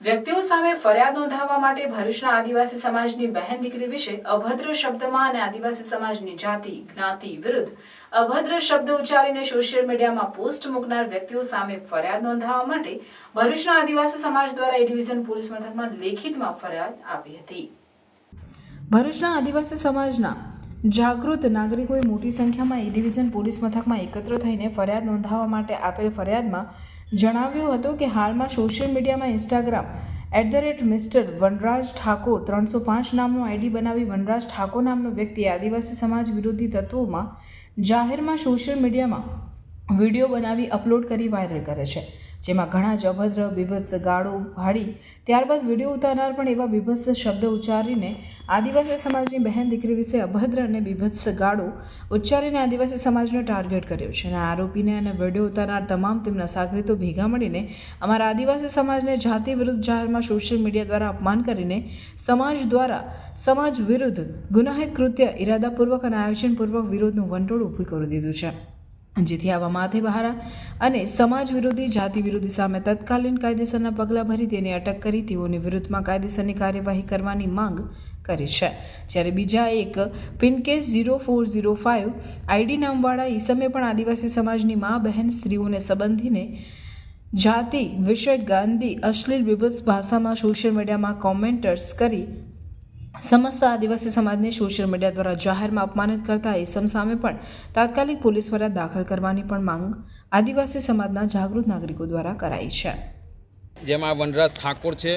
વ્યક્તિઓ સામે ફરિયાદ નોંધાવવા માટે ભરૂચના આદિવાસી સમાજની બહેન દીકરી વિશે અભદ્ર શબ્દમાં અને આદિવાસી સમાજની જાતિ જ્ઞાતિ વિરુદ્ધ અભદ્ર શબ્દ ઉચ્ચારીને સોશિયલ મીડિયામાં પોસ્ટ મૂકનાર વ્યક્તિઓ સામે ફરિયાદ નોંધાવવા માટે ભરૂચના આદિવાસી સમાજ દ્વારા એ ડિવિઝન પોલીસ મથકમાં લેખિતમાં ફરિયાદ આપી હતી। ભરૂચના આદિવાસી સમાજના જાગૃત નાગરિકોએ મોટી સંખ્યામાં એ ડિવિઝન પોલીસ મથકમાં એકત્ર થઈને ફરિયાદ નોંધાવવા માટે આપેલ ફરિયાદમાં જણાવ્યું હતું કે હાલમાં સોશિયલ મીડિયામાં ઇન્સ્ટાગ્રામ @Mr. વનરાજ ઠાકોર 305 નામનું આઈડી બનાવી વનરાજ ઠાકોર નામનો વ્યક્તિ આદિવાસી સમાજ વિરોધી તત્વોમાં જાહેરમાં સોશિયલ મીડિયામાં વિડીયો બનાવી અપલોડ કરી વાયરલ કરે છે, જેમાં ઘણા જ અભદ્ર બીભત્સ ગાળો ભાડી ત્યારબાદ વિડીયો ઉતારનાર પણ એવા બીભત્સ શબ્દ ઉચ્ચારીને આદિવાસી સમાજની બહેન દીકરી વિશે અભદ્ર અને બીભત્સ ગાળો ઉચ્ચારીને આદિવાસી સમાજને ટાર્ગેટ કર્યો છે અને આરોપીને અને વિડીયો ઉતારનાર તમામ તેમના સાગરીતો ભેગા મળીને અમારા આદિવાસી સમાજને જાતિ વિરુદ્ધ જાહેરમાં સોશિયલ મીડિયા દ્વારા અપમાન કરીને સમાજ દ્વારા સમાજ વિરુદ્ધ ગુનાહિત કૃત્ય ઇરાદાપૂર્વક અને આયોજનપૂર્વક વિરોધનું વંટોળ ઊભું કરી દીધું છે, જેથી આવા માથે બહાર અને સમાજ વિરોધી જાતિ વિરોધી સામે તત્કાલીન કાયદેસરના પગલાં ભરી તેની અટક કરી તેઓની વિરુદ્ધમાં કાયદેસરની કાર્યવાહી કરવાની માંગ કરી છે। જ્યારે બીજા એક પિનકેસ 0405 આઈડી નામવાળા ઈસમે પણ આદિવાસી સમાજની મા બહેન સ્ત્રીઓને સંબંધીને જાતિ વિષય ગાંધી અશ્લીલ બીભત્સ ભાષામાં સોશિયલ મીડિયામાં કોમેન્ટર્સ કરી સમસ્ત આદિવાસી સમાજને સોશિયલ મીડિયા દ્વારા જાહેરમાં અપમાનિત કરતા ઈસમ સામે પણ તાત્કાલિક પોલીસ ફરિયાદ દાખલ કરવાની પણ માંગ આદિવાસી સમાજના જાગૃત નાગરિકો દ્વારા કરાઈ છે। જેમાં વનરાજ ઠાકોર છે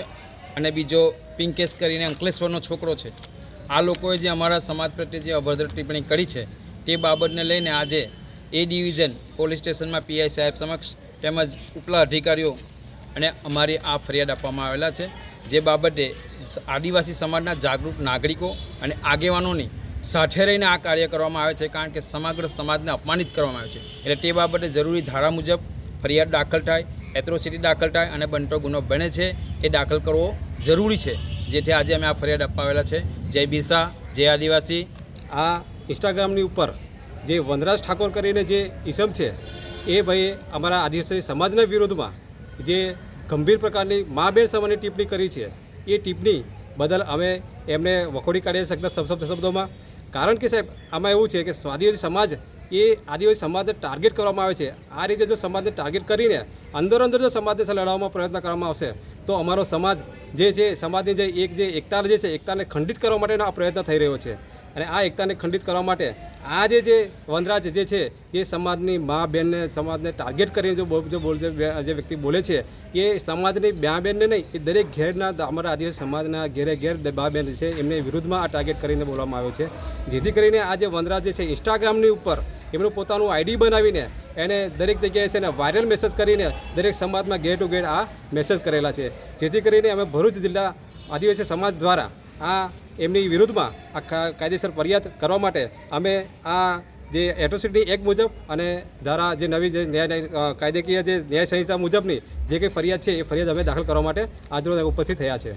અને બીજો પિંકેશ કરીને અંકલેશ્વરનો છોકરો છે। આ લોકોએ જે અમારા સમાજ પ્રત્યે જે અભદ્ર ટિપ્પણી કરી છે તે બાબતને લઈને આજે એ ડિવિઝન પોલીસ સ્ટેશનમાં પીઆઈ સાહેબ સમક્ષ તેમજ ઉપલા અધિકારીઓ અને અમારી આ ફરિયાદ આપવામાં આવેલા છે, જે બાબતે આદિવાસી સમાજના જાગૃત નાગરિકો અને આગેવાનોની સાથે રહીને આ કાર્ય કરવામાં આવે છે, કારણ કે સમગ્ર સમાજને અપમાનિત કરવામાં આવે છે। એટલે તે બાબતે જરૂરી ધારા મુજબ ફરિયાદ દાખલ થાય, એટ્રોસિટી દાખલ થાય અને બનતો ગુનો બને છે એ દાખલ કરવો જરૂરી છે, જેથી આજે અમે આ ફરિયાદ આપવા આવેલા છે। જય બિરસા, જય આદિવાસી। આ ઇન્સ્ટાગ્રામની ઉપર જે વનરાજ ઠાકોર કરીને જે ઈસમ છે એ ભાઈ અમારા આદિવાસી સમાજના વિરોધમાં જે ગંભીર પ્રકારની મા બેન સમાનની ટિપ્પણી કરી છે, એ ટિપ્પણી બદલ અમે એમને વખોડી કાઢીએ શકતા શબ્દોમાં। કારણ કે સાહેબ આમાં એવું છે કે આદિવાસી સમાજ એ આદિવાસી સમાજને ટાર્ગેટ કરવામાં આવે છે। આ રીતે જો સમાજને ટાર્ગેટ કરીને અંદર જો સમાજને લડાવવામાં પ્રયત્ન કરવામાં આવશે તો અમારો સમાજ જે છે સમાજની જે એકતા જે છે એકતાને ખંડિત કરવા માટેનો આ પ્રયત્ન થઈ રહ્યો છે। અને આ એકતાને ખંડિત કરવા માટે આ જે વનરાજ જે છે એ સમાજની મા બહેનને સમાજને ટાર્ગેટ કરીને જે વ્યક્તિ બોલે છે એ સમાજની મા બહેનને નહીં, એ દરેક ઘેરના અમારા આદિવાસી સમાજના ઘેર મા બહેન છે એમને વિરુદ્ધમાં આ ટાર્ગેટ કરીને બોલવામાં આવ્યો છે, જેથી કરીને આ જે વનરાજ જે છે ઇન્સ્ટાગ્રામની ઉપર એમનું પોતાનું આઈડી બનાવીને એને દરેક જગ્યાએ છે ને વાયરલ મેસેજ કરીને દરેક સમાજમાં ગેટ ટુ ગેટ આ મેસેજ કરેલા છે, જેથી કરીને અમે ભરૂચ જિલ્લા આદિવાસી સમાજ દ્વારા આ એમની વિરુદ્ધમાં આ કાયદેસર ફરિયાદ કરવા માટે અમે આ જે એટ્રોસિટી એક્ટ મુજબ અને ધારા જે નવી જે કાયદેકીય જે ન્યાય સંહિતા મુજબની જે કંઈ ફરિયાદ છે એ ફરિયાદ અમે દાખલ કરવા માટે આજરોજ ઉપસ્થિત થયા છે।